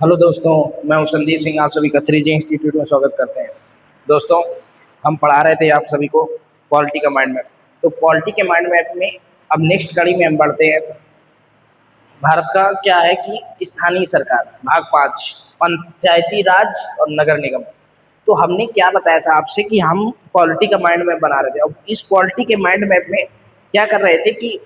Hello दोस्तों, मैं हूं संदीप सिंह। आप सभी का 3G इंस्टीट्यूट में स्वागत करते हैं। दोस्तों, हम पढ़ा रहे थे आप सभी को पॉलिटी का माइंड मैप। तो पॉलिटी के माइंड मैप में अब नेक्स्ट कड़ी में हम बढ़ते हैं। भारत का क्या है कि स्थानीय सरकार भाग 5, पंचायती राज और नगर निगम। तो हमने क्या बताया था आपसे कि हम पॉलिटी का माइंड मैप बना रहे थे। अब इस पॉलिटी के माइंड मैप में क्या कर रहे थे कि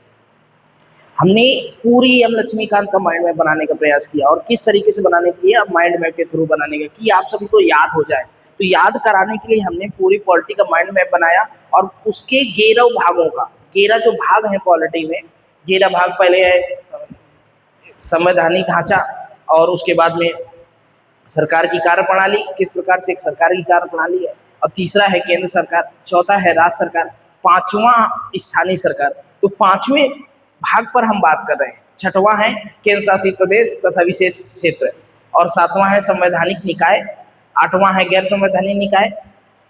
हमने पूरी एम लक्ष्मीकांत का माइंड मैप बनाने का प्रयास किया। और किस तरीके से बनाने के लिए, अब माइंड मैप के थ्रू बनाने का कि आप सभी को याद हो जाए। तो याद कराने के लिए हमने पूरी पॉलिटी का माइंड मैप बनाया और उसके 11 भागों का, 11 जो भाग हैं पॉलिटी में, 11 भाग पहले है संवैधानिक ढांचा, और उसके बाद में सरकार की कार्यप्रणाली, किस प्रकार से एक सरकार की कार्यप्रणाली है, और तीसरा है केंद्र सरकार, चौथा है राज्य सरकार, पांचवा स्थानीय सरकार। तो पांचवें भाग पर हम बात कर रहे हैं। छठवां है केंद्र शासित प्रदेश तथा विशेष क्षेत्र, और सातवां है संवैधानिक निकाय, आठवां है गैर संवैधानिक निकाय,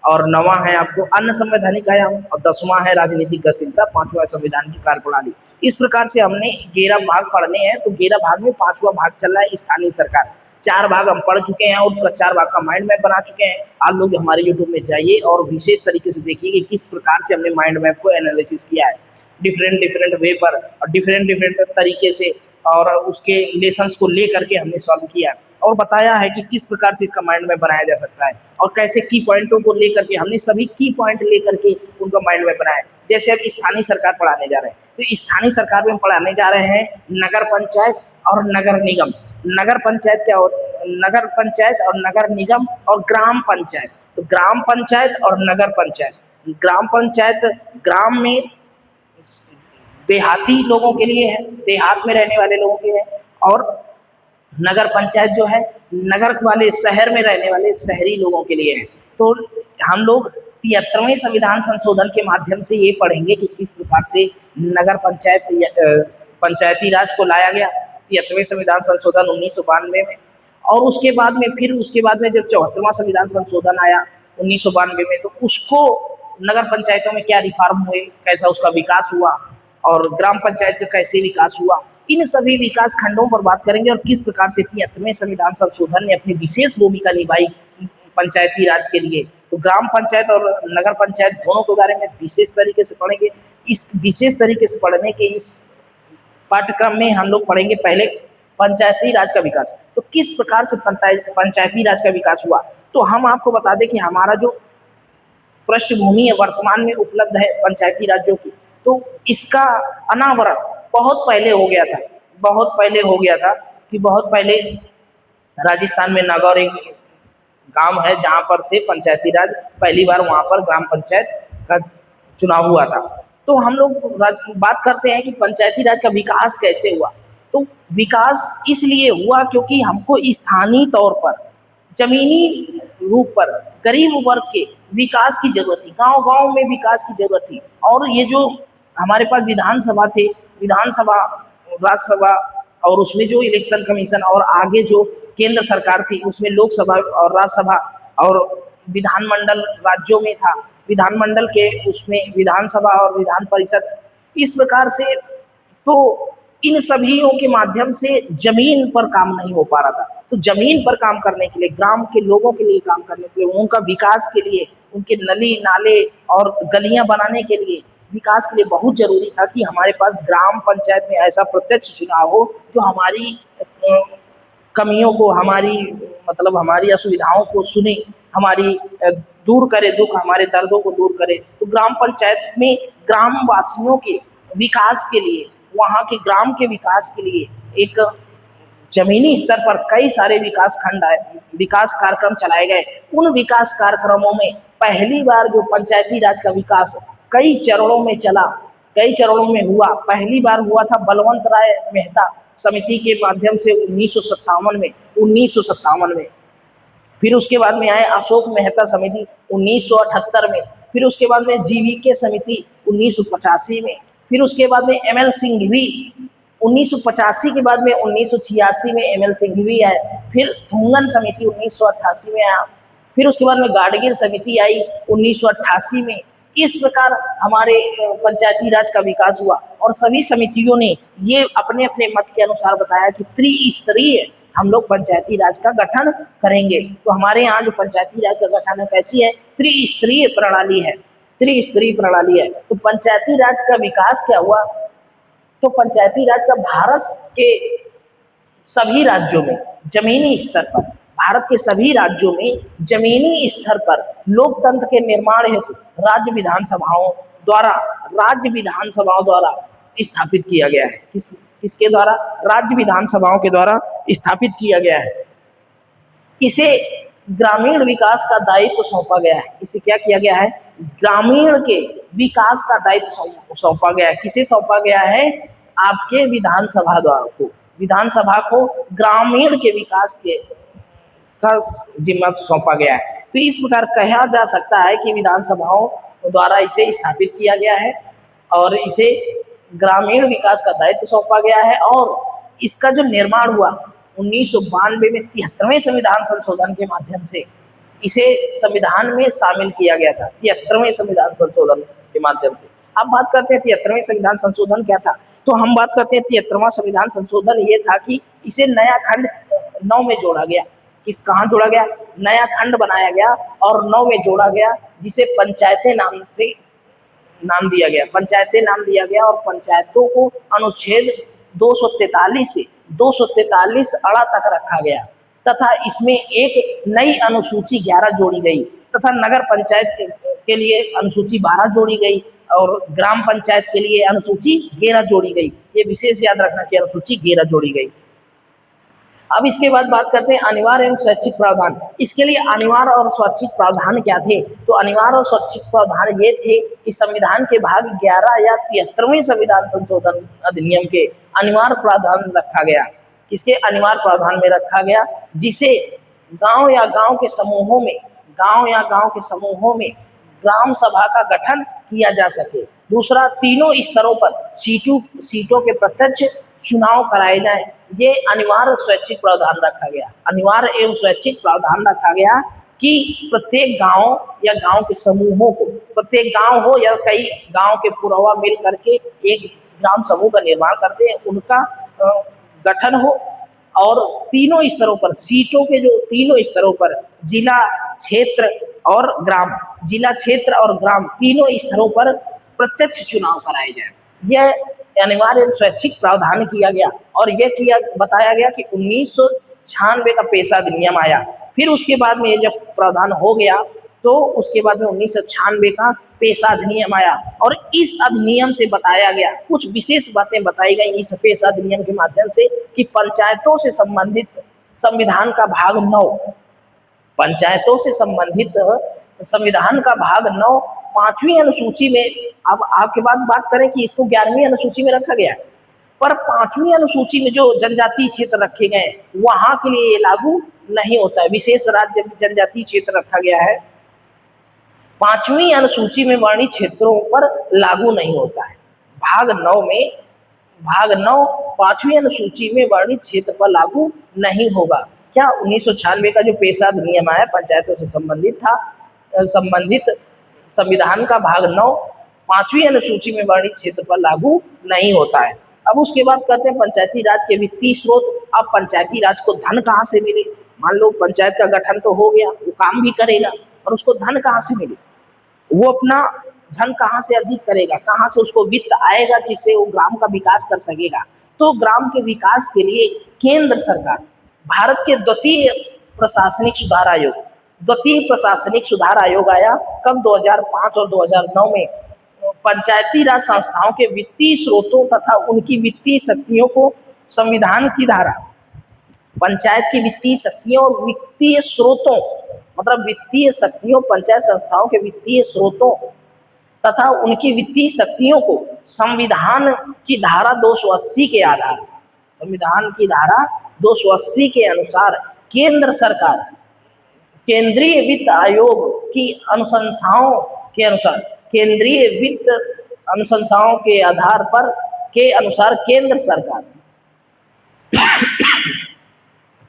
और नवा है आपको अन्य संवैधानिक आयाम, और 10वां है राजनीतिक गतिशीलता, पांचवा है संविधान की कार्यप्रणाली। इस प्रकार से हमने 11 भाग पढ़ने हैं। तो 11 भाग में पांचवा भाग चल रहा है स्थानीय सरकार। 4 भाग हम पढ़ चुके हैं और उसका 4 भाग का माइंड मैप बना चुके हैं। आप लोग हमारे यूट्यूब में जाइए और विशेष तरीके से देखिए कि किस प्रकार से हमने माइंड मैप को एनालिसिस किया है, डिफरेंट डिफरेंट वे पर और डिफरेंट डिफरेंट तरीके से, और उसके लेसन्स को ले करके हमने सॉल्व किया और बताया है कि किस प्रकार से इसका माइंड मैप बनाया जा सकता है, और कैसे की पॉइंटों को लेकर के हमने सभी की पॉइंट लेकर के उनका माइंड मैप बनाया है। जैसे अब स्थानीय सरकार पढ़ाने जा रहे हैं, तो स्थानीय सरकार में पढ़ाने जा रहे हैं नगर पंचायत और नगर निगम। नगर पंचायत क्या होता है? नगर पंचायत और नगर निगम और ग्राम पंचायत। तो ग्राम पंचायत और नगर पंचायत, ग्राम पंचायत ग्राम में देहाती लोगों के लिए है, देहात में रहने वाले लोगों के लिए, और नगर पंचायत जो है नगर वाले, शहर में रहने वाले शहरी लोगों के लिए है। तो हम लोग 73वें संविधान संशोधन के माध्यम से ये पढ़ेंगे कि किस प्रकार से नगर पंचायत पंचायती राज को लाया गया, 73वें संविधान संशोधन 1992 में। और उसके बाद में फिर उसके बाद में जब 74वां संविधान संशोधन आया 1992 में, तो उसको नगर पंचायतों में क्या रिफॉर्म हुए, कैसा उसका विकास हुआ, और ग्राम पंचायत का कैसे विकास हुआ, इन सभी विकास खंडों पर बात करेंगे। और किस प्रकार से 73वें संविधान संशोधन ने अपनी विशेष भूमिका निभाई पंचायती राज के लिए। तो ग्राम पंचायत और नगर पंचायत दोनों के बारे में विशेष तरीके से पढ़ेंगे। इस विशेष तरीके से पढ़ने के इस पाठ्यक्रम में हम लोग पढ़ेंगे पहले पंचायती राज का विकास। तो किस प्रकार से पंचायती राज का विकास हुआ, तो हम आपको बता दें कि हमारा जो पृष्ठभूमि है वर्तमान में उपलब्ध है पंचायती राज्यों की, तो इसका अनावरण बहुत पहले हो गया था। बहुत पहले हो गया था कि बहुत पहले राजस्थान में नागौर एक गांव है जहां पर से पंचायती राज पहली बार, वहां पर ग्राम पंचायत का चुनाव हुआ था। तो हम लोग बात करते हैं कि पंचायती राज का विकास कैसे हुआ। तो विकास इसलिए हुआ क्योंकि हमको स्थानीय तौर पर, जमीनी रूप पर गरीब वर्ग के विकास की जरूरत थी, गांव गांव में विकास की जरूरत थी। और ये जो हमारे पास विधानसभा थे, विधानसभा, राज्यसभा, और उसमें जो इलेक्शन कमीशन, और आगे जो केंद्र सरकार थी उसमें लोकसभा और राज्यसभा, और विधानमंडल राज्यों में था, विधानमंडल के उसमें विधानसभा और विधान परिषद। इस प्रकार से तो इन सभीयों के माध्यम से जमीन पर काम नहीं हो पा रहा था। तो जमीन पर काम करने के लिए, ग्राम के लोगों के लिए काम करने के लिए, उनका विकास के लिए, उनके नली नाले और गलियां बनाने के लिए, विकास के लिए बहुत जरूरी था कि हमारे पास ग्राम पंचायत में ऐसा प्रत्यक्ष चुनाव हो जो हमारी कमियों को, हमारी मतलब हमारी असुविधाओं को सुने, हमारी दूर करे दुख, हमारे दर्दों को दूर करे। तो ग्राम पंचायत में ग्राम वासियों के विकास के लिए, वहाँ के ग्राम के विकास के लिए एक जमीनी स्तर पर कई सारे विकास खंड आए, विकास कार्यक्रम चलाए गए। उन विकास कार्यक्रमों में पहली बार जो पंचायती राज का विकास कई चरणों में चला, कई चरणों में हुआ। पहली बार हुआ था बलवंत राय मेहता समिति के माध्यम से 1957 में। फिर उसके बाद में आए अशोक मेहता समिति 1978 में। फिर उसके बाद में जीवीके समिति 1985 में। फिर उसके बाद में एमएल सिंघवी 1985 के बाद में 1986 में एमएल सिंघवी आए। फिर धुंगन समिति 1988 में आया। फिर उसके बाद में गाडगिल समिति आई 1988 में। इस प्रकार हमारे पंचायती राज का विकास हुआ और सभी समितियों ने ये अपने अपने मत के अनुसार बताया कि त्रिस्तरीय हम लोग पंचायती राज का गठन करेंगे। तो हमारे यहाँ जो पंचायती राज का गठन है कैसी है, त्रिस्तरीय प्रणाली है, त्रिस्तरीय प्रणाली है। तो पंचायती राज का विकास क्या हुआ, तो पंचायती राज का भारत के सभी राज्यों में जमीनी स्तर पर, भारत के सभी राज्यों में जमीनी स्तर पर लोकतंत्र के निर्माण हेतु राज्य विधानसभाओं द्वारा स्थापित किया गया है। किसके द्वारा, राज्य विधानसभाओं के द्वारा स्थापित किया गया है। इसे ग्रामीण विकास का दायित्व सौंपा गया है। इसे क्या किया गया है, ग्रामीण के विकास का दायित्व सौंपा गया है। किसे सौंपा गया है, आपके विधानसभा द्वारा को, विधानसभा को ग्रामीण के विकास के का जिम्मा सौंपा गया है। तो इस प्रकार कहा जा सकता है कि विधानसभाओं द्वारा इसे स्थापित किया गया है और इसे ग्रामीण विकास का दायित्व सौंपा गया है। और इसका जो निर्माण हुआ 1992 में 73वें संविधान संशोधन के माध्यम से इसे संविधान में शामिल किया गया था, 73वें संविधान संशोधन के माध्यम से। अब बात करते हैं 73वें संविधान संशोधन क्या था, तो हम बात करते हैं 73वां संविधान संशोधन ये था कि इसे नया खंड 9 में जोड़ा गया। कहाँ जोड़ा गया, नया खंड बनाया गया और 9 में जोड़ा गया, जिसे पंचायतें नाम दिया गया, पंचायतें नाम दिया गया। और पंचायतों को अनुच्छेद 243 से 243 अड़ा तक रखा गया तथा इसमें एक नई अनुसूची 11 जोड़ी गई तथा नगर पंचायत के लिए अनुसूची 12 जोड़ी गई और ग्राम पंचायत के लिए अनुसूची 11 जोड़ी गई। ये विशेष याद रखना कि अनुसूची 11 जोड़ी गई। अब इसके बाद बात करते हैं अनिवार्य एवं स्वैच्छिक प्रावधान। इसके लिए अनिवार्य और स्वैच्छिक प्रावधान क्या थे, तो अनिवार्य और स्वैच्छिक प्रावधान ये थे कि संविधान के भाग 11 या 73वें संविधान संशोधन अधिनियम के अनिवार्य प्रावधान रखा गया। किसके अनिवार्य प्रावधान में रखा गया, जिसे गांव या गांव के समूहों में ग्राम सभा का गठन किया जा सके। दूसरा, तीनों स्तरों पर सीटों के प्रत्यक्ष चुनाव कराए जाएं। ये अनिवार्य स्वैच्छिक प्रावधान रखा गया, अनिवार्य एवं स्वैच्छिक प्रावधान रखा गया कि प्रत्येक गांव या गांव के समूहों को, प्रत्येक गांव हो या कई गांव के पुरवा मिल करके एक ग्राम समूह का निर्माण करते हैं, उनका गठन हो और तीनों स्तरों पर सीटों के जो तीनों स्तरों पर जिला, क्षेत्र और ग्राम तीनों स्तरों पर प्रत्यक्ष चुनाव कराए जाए। यह अनिवार्य स्वैच्छिक प्रावधान किया गया और बताया गया कि 1996 का पेशा अधिनियम आया। फिर उसके बाद में जब प्रावधान हो गया तो उसके बाद में 1996 का पेशा अधिनियम आया और इस अधिनियम से बताया गया, कुछ विशेष बातें बताई गई इस पेशा अधिनियम के माध्यम से कि पंचायतों से संबंधित संविधान का भाग 9, पंचायतों से संबंधित संविधान का भाग 9 5वीं अनुसूची में, अब आपके बात करें कि इसको 11वीं अनुसूची में रखा गया, पर 5वीं अनुसूची में जो जनजातीय क्षेत्र रखे गए वहां के लिए ये लागू नहीं होता है। विशेष राज्य जनजातीय क्षेत्र रखा गया है, 5वीं अनुसूची में वर्णित क्षेत्रों पर लागू नहीं होता है। भाग 9 5वीं अनुसूची में वर्णित क्षेत्र पर लागू नहीं होगा। क्या 1996 का जो पेशा अधिनियम आया पंचायतों से संबंधित संविधान का भाग 9 5वीं अनुसूची में वर्णित क्षेत्र पर लागू नहीं होता है। अब उसके बाद करते हैं पंचायती राज के वित्तीय स्रोत। अब पंचायती राज को धन कहाँ से मिले, मान लो पंचायत का गठन तो हो गया, वो काम भी करेगा और उसको धन कहाँ से मिले, वो अपना धन कहाँ से अर्जित करेगा, कहाँ से उसको वित्त आएगा जिससे वो ग्राम का विकास कर सकेगा। तो ग्राम के विकास के लिए केंद्र सरकार, भारत के द्वितीय प्रशासनिक सुधार आयोग आया कब, 2005 और 2009 में। पंचायती राज संस्थाओं के वित्तीय स्रोतों तथा उनकी वित्तीय शक्तियों को संविधान की धारा, पंचायत की वित्तीय शक्तियों और वित्तीय स्रोतों, मतलब वित्तीय शक्तियों, पंचायत संस्थाओं के वित्तीय स्रोतों तथा उनकी वित्तीय शक्तियों को संविधान की धारा 280 के आधार, संविधान की धारा 280 के अनुसार केंद्र सरकार केंद्रीय वित्त आयोग की अनुशंसाओं के अनुसार, केंद्रीय वित्त अनुशंसाओं के आधार पर के अनुसार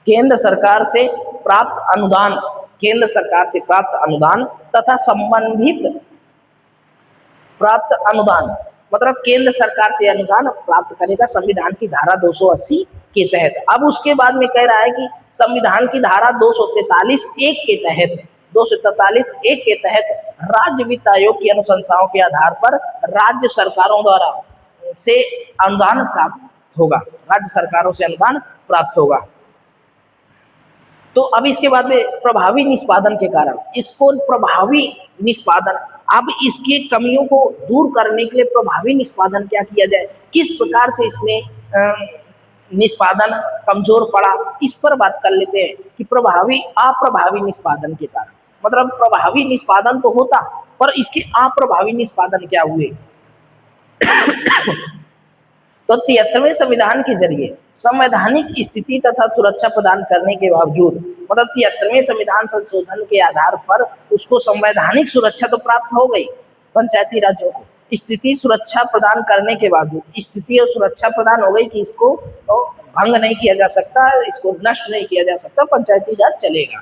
केंद्र सरकार से प्राप्त अनुदान तथा संबंधित प्राप्त अनुदान, मतलब केंद्र सरकार से अनुदान प्राप्त करेगा संविधान की धारा 280 के तहत। अब उसके बाद में कह रहा है कि संविधान की धारा 243 एक के तहत 243 एक के तहत राज्य वित्त आयोग की अनुशंसाओं के आधार पर राज्य सरकारों द्वारा से अनुदान प्राप्त होगा, राज्य सरकारों से अनुदान प्राप्त होगा। तो अब इसके बाद में प्रभावी निष्पादन के कारण, इसको प्रभावी निष्पादन, अब इसकी कमियों को दूर करने के लिए प्रभावी निष्पादन क्या किया जाए, किस प्रकार से इसमें निष्पादन कमजोर पड़ा, इस पर बात कर लेते हैं कि प्रभावी अप्रभावी निष्पादन के कारण। मतलब प्रभावी निष्पादन तो होता, पर इसके अप्रभावी निष्पादन क्या हुए। तो 73वें संविधान के जरिए संवैधानिक स्थिति तथा सुरक्षा प्रदान करने के बावजूद, मतलब 73वें संविधान संशोधन के आधार पर उसको संवैधानिक सुरक्षा तो प्राप्त हो गई, पंचायती राज्यों को स्थिति सुरक्षा प्रदान करने के बावजूद स्थिति और सुरक्षा प्रदान हो गई कि इसको भंग नहीं किया जा सकता, इसको नष्ट नहीं किया जा सकता, पंचायती राज चलेगा,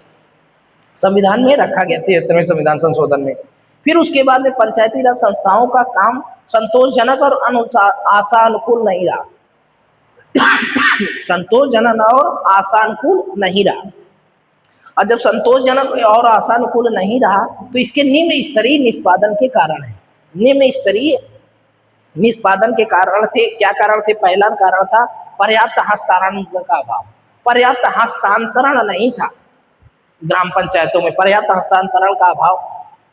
संविधान में रखा गया 73वें संविधान संशोधन में। फिर उसके बाद में पंचायती राज संस्थाओं का काम संतोषजनक और आशानुकूल नहीं रहा, संतोषजनक और आशानुकूल नहीं रहा। और जब संतोषजनक और आशानुकूल नहीं रहा तो इसके निम्न स्तरीय निष्पादन के कारण है, निम्न स्तरीय निष्पादन के कारण थे। क्या कारण थे? पहला कारण था पर्याप्त हस्तांतरण का अभाव, पर्याप्त हस्तांतरण नहीं था ग्राम पंचायतों में, पर्याप्त हस्तांतरण का अभाव,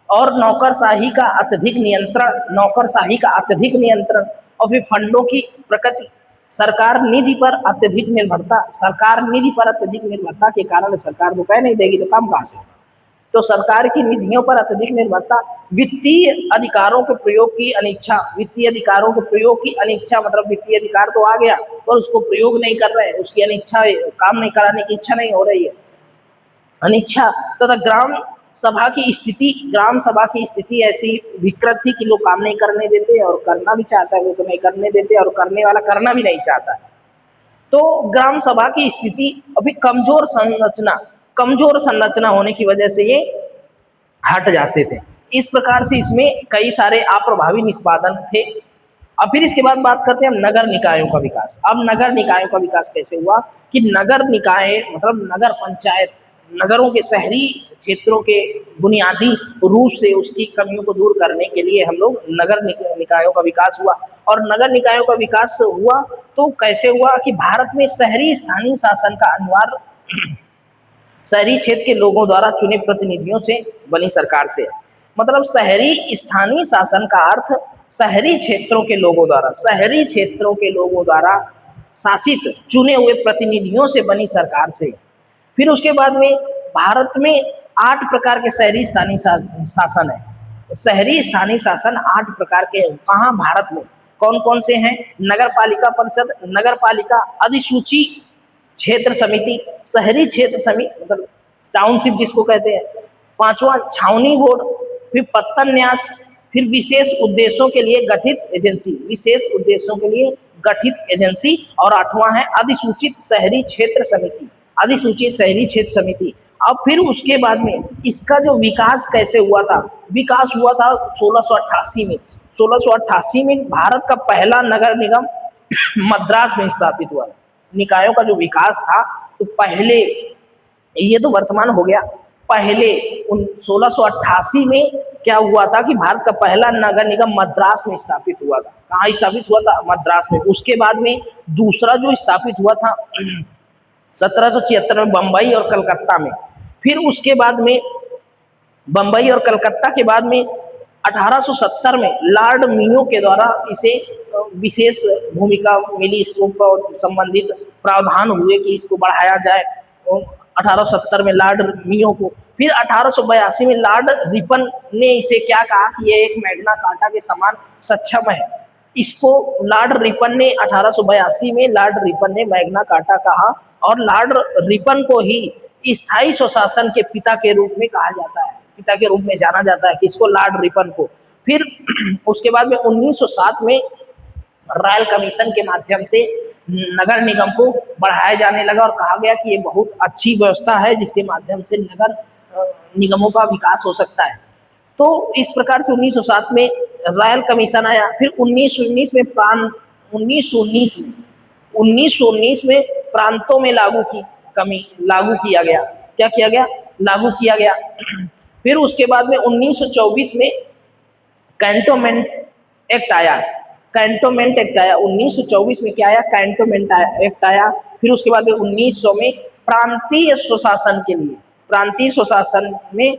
और नौकरशाही का अत्यधिक नियंत्रण, नौकरशाही का अत्यधिक नियंत्रण, और फिर फंडों की प्रकृति, सरकार निधि पर अत्यधिक निर्भरता, सरकार निधि पर अत्यधिक निर्भरता के कारण सरकार रुपए नहीं देगी तो काम कहाँ से होगा, तो सरकार की निधियों पर अत्यधिक निर्भरता, वित्तीय अधिकारों के प्रयोग की अनिच्छा, वित्तीय अधिकारों के प्रयोग की अनिच्छा, मतलब वित्तीय अधिकार तो आ गया पर उसको प्रयोग नहीं कर रहे, उसकी अनिच्छा, काम नहीं कराने की इच्छा नहीं हो रही है, अनिच्छा। तथा ग्राम सभा की स्थिति, ग्राम सभा की स्थिति ऐसी विकृत थी कि लोग काम नहीं करने देते, और करना भी चाहता है वो तो नहीं करने देते, और करने वाला करना भी नहीं चाहता। तो ग्राम सभा की स्थिति अभी कमजोर संरचना होने की वजह से ये हट जाते थे। इस प्रकार से इसमें कई सारे अप्रभावी निष्पादन थे। अब फिर इसके बाद बात करते हैं हम नगर निकायों का विकास। अब नगर निकायों का विकास कैसे हुआ कि नगर निकाय मतलब नगर पंचायत, नगरों के शहरी क्षेत्रों के बुनियादी रूप से उसकी कमियों को दूर करने के लिए हम लोग नगर निकायों का विकास हुआ। और नगर निकायों का विकास हुआ तो कैसे हुआ कि भारत में शहरी स्थानीय शासन का अनिवार्य शहरी क्षेत्र के लोगों द्वारा चुने प्रतिनिधियों से बनी सरकार से है। मतलब शहरी स्थानीय शासन का अर्थ शहरी क्षेत्रों के लोगों द्वारा, शहरी क्षेत्रों के लोगों द्वारा शासित चुने हुए प्रतिनिधियों से बनी सरकार से। फिर उसके बाद में भारत में 8 प्रकार के शहरी स्थानीय शासन है। शहरी स्थानीय शासन 8 प्रकार के हैं। कहाँ? भारत में। कौन कौन से हैं? नगर पालिका परिषद, नगर पालिका, अधिसूची क्षेत्र समिति, शहरी क्षेत्र समिति मतलब टाउनशिप जिसको कहते हैं, 5वां छावनी बोर्ड, फिर पत्तन न्यास, फिर विशेष उद्देश्यों के लिए गठित एजेंसी, विशेष उद्देश्यों के लिए गठित एजेंसी, और 8वां है अधिसूचित शहरी क्षेत्र समिति, अधिसूचित शहरी क्षेत्र समिति। अब फिर उसके बाद में इसका जो विकास कैसे हुआ था, विकास हुआ था 1688 में। 1688 में भारत का पहला नगर निगम मद्रास में स्थापित हुआ। निकायों का जो विकास था तो पहले, ये तो वर्तमान हो गया, पहले 1688 में क्या हुआ था कि भारत का पहला नगर निगम मद्रास में स्थापित हुआ था। कहाँ स्थापित हुआ था? मद्रास में। उसके बाद में दूसरा जो स्थापित हुआ था 1776 में बम्बई और कलकत्ता में। फिर उसके बाद में बम्बई और कलकत्ता के बाद में 1870 में लॉर्ड मियो के द्वारा इसे विशेष भूमिका मिली, इसको संबंधित प्रावधान हुए कि इसको बढ़ाया जाए 1870 में लॉर्ड मियो को। फिर 1882 में लॉर्ड रिपन ने इसे क्या कहा कि ये एक मैग्ना कार्टा के समान सक्षम है। इसको लॉर्ड रिपन ने 1882 में लॉर्ड रिपन ने मैग्ना कार्टा कहा, और लॉर्ड रिपन को ही स्थायी स्वशासन के पिता के रूप में कहा जाता है, पिता के रूप में जाना जाता है किसको? लॉर्ड रिपन को। फिर उसके बाद में 1907 में रॉयल कमीशन के माध्यम से नगर निगम को बढ़ाया जाने लगा और कहा गया कि ये बहुत अच्छी व्यवस्था है जिसके माध्यम से नगर निगमों का विकास हो सकता है। तो इस प्रकार से 1907 में रॉयल कमीशन आया। फिर 1919 में प्रांतों में लागू किया गया। क्या किया गया? लागू किया गया। फिर उसके बाद में 1924 में कैंटोनमेंट एक्ट आया। कैंटोनमेंट एक्ट आया 1924 में। क्या आया? कैंटोनमेंट एक्ट आया। फिर उसके बाद में 1900 में प्रांतीय स्वशासन के लिए, प्रांतीय स्वशासन में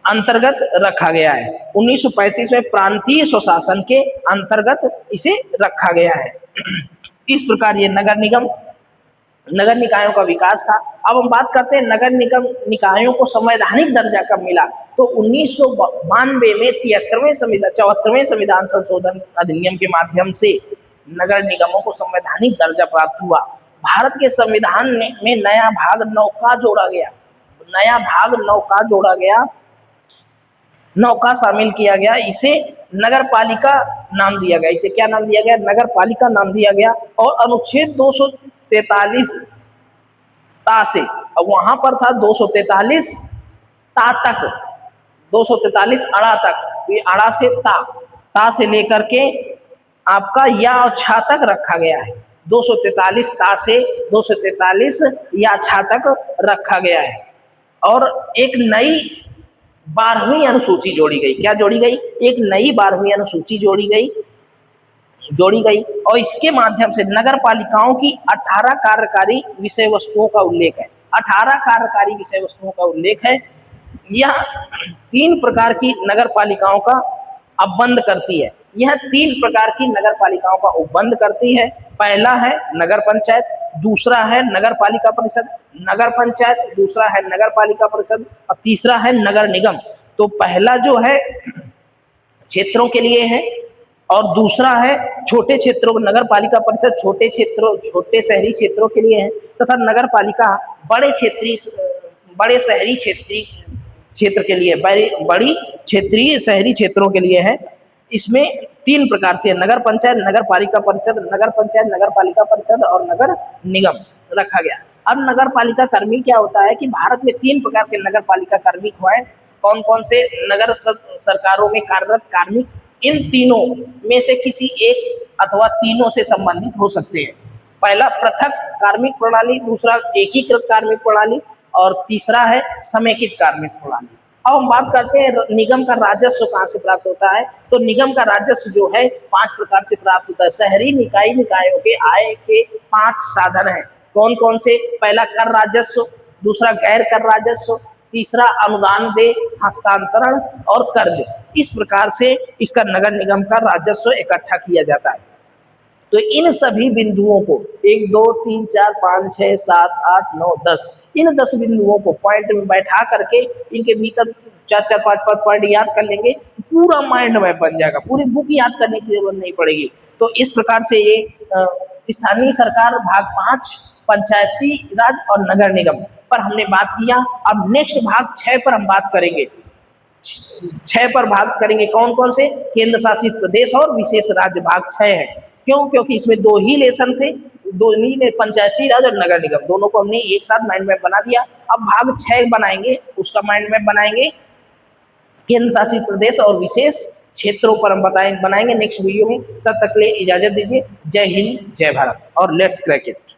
अंतर्गत रखा गया है। 1935 में प्रांतीय स्वशासन के अंतर्गत इसे रखा गया है। इस प्रकार ये नगर निकायों का विकास था। अब हम बात करते हैं नगर निगम निकायों को संवैधानिक दर्जा कब मिला। तो 1992 में 74वें संविधान संशोधन अधिनियम के माध्यम से नगर निगमों को संवैधानिक दर्जा प्राप्त हुआ। भारत के संविधान में नया भाग 9 का जोड़ा गया। नया भाग 9 का जोड़ा गया, 9 का शामिल किया गया। इसे नगर पालिका नाम दिया गया। इसे क्या नाम दिया गया? नगर पालिका नाम दिया गया। और अनुच्छेद 243 ता से, अब वहां पर था 243 ता तक, 243 अड़ा तक, ये अड़ा से ता से लेकर के आपका या और छा तक रखा गया है। 243 ता से 243 या छा तक रखा गया है। और एक नई 12वीं अनुसूची जोड़ी गई। क्या जोड़ी गई? एक नई 12वीं अनुसूची जोड़ी गई। और इसके माध्यम से नगर पालिकाओं की 18 कार्यकारी विषय वस्तुओं का उल्लेख है। 18 कार्यकारी विषय वस्तुओं का उल्लेख है। यह 3 प्रकार की नगर पालिकाओं का उपबंध करती है। यह 3 प्रकार की नगर पालिकाओं का उपबंध करती है। पहला है नगर पंचायत, दूसरा है नगर पालिका परिषद, नगर पंचायत, दूसरा है नगर पालिका परिषद और तीसरा है नगर निगम। तो पहला जो है क्षेत्रों के लिए है और दूसरा है छोटे क्षेत्रों, नगर पालिका परिषद छोटे शहरी क्षेत्रों के लिए है, तथा नगर पालिका बड़े शहरी क्षेत्र के लिए, बड़ी क्षेत्रीय शहरी क्षेत्रों के लिए है। इसमें 3 प्रकार से नगर पंचायत, नगर पालिका परिषद, नगर पंचायत, नगर पालिका परिषद और नगर निगम रखा गया। अब नगर पालिका कर्मी क्या होता है कि भारत में 3 प्रकार के नगर पालिका कार्मिक हुए। कौन कौन से? नगर सरकारों में कार्यरत कार्मिक इन तीनों में से किसी एक अथवा तीनों से संबंधित हो सकते हैं। पहला पृथक कार्मिक प्रणाली, दूसरा एकीकृत कार्मिक प्रणाली और तीसरा है समेकित कार्मिक प्रणाली। अब हम बात करते हैं निगम का राजस्व कहाँ से प्राप्त होता है। तो निगम का राजस्व जो है 5 प्रकार से प्राप्त होता है। शहरी निकायों के आय के 5 साधन हैं। कौन कौन से? पहला कर राजस्व, दूसरा गैर कर राजस्व, तीसरा अनुदान दे हस्तांतरण और कर्ज। इस प्रकार से इसका नगर निगम का राजस्व इकट्ठा किया जाता है। तो इन सभी बिंदुओं को 1 2 3 4 5 6 7 8 9 10 इन 10 बिंदुओं को पॉइंट में बैठा करके इनके भीतर 4 5 पॉइंट याद कर लेंगे तो पूरा माइंड मैप बन जाएगा। पूरी बुक याद करने की जरूरत नहीं पड़ेगी। तो इस प्रकार से ये स्थानीय सरकार भाग 5 पंचायती राज और नगर निगम पर हमने बात किया। अब नेक्स्ट भाग 6 पर हम बात करेंगे। 6 पर बात करेंगे कौन कौन से? केंद्र शासित प्रदेश और विशेष राज्य भाग 6 है। क्यों? क्योंकि इसमें 2 ही लेसन थे, 2 ही में पंचायती राज और नगर निगम दोनों को हमने एक साथ माइंड मैप बना दिया। अब भाग 6 बनाएंगे, उसका माइंड मैप बनाएंगे केंद्र शासित प्रदेश और विशेष क्षेत्रों पर हम बनाएंगे नेक्स्ट वीडियो में। तब तक के लिए इजाजत दीजिए। जय हिंद, जय भारत और लेट्स क्रैक इट।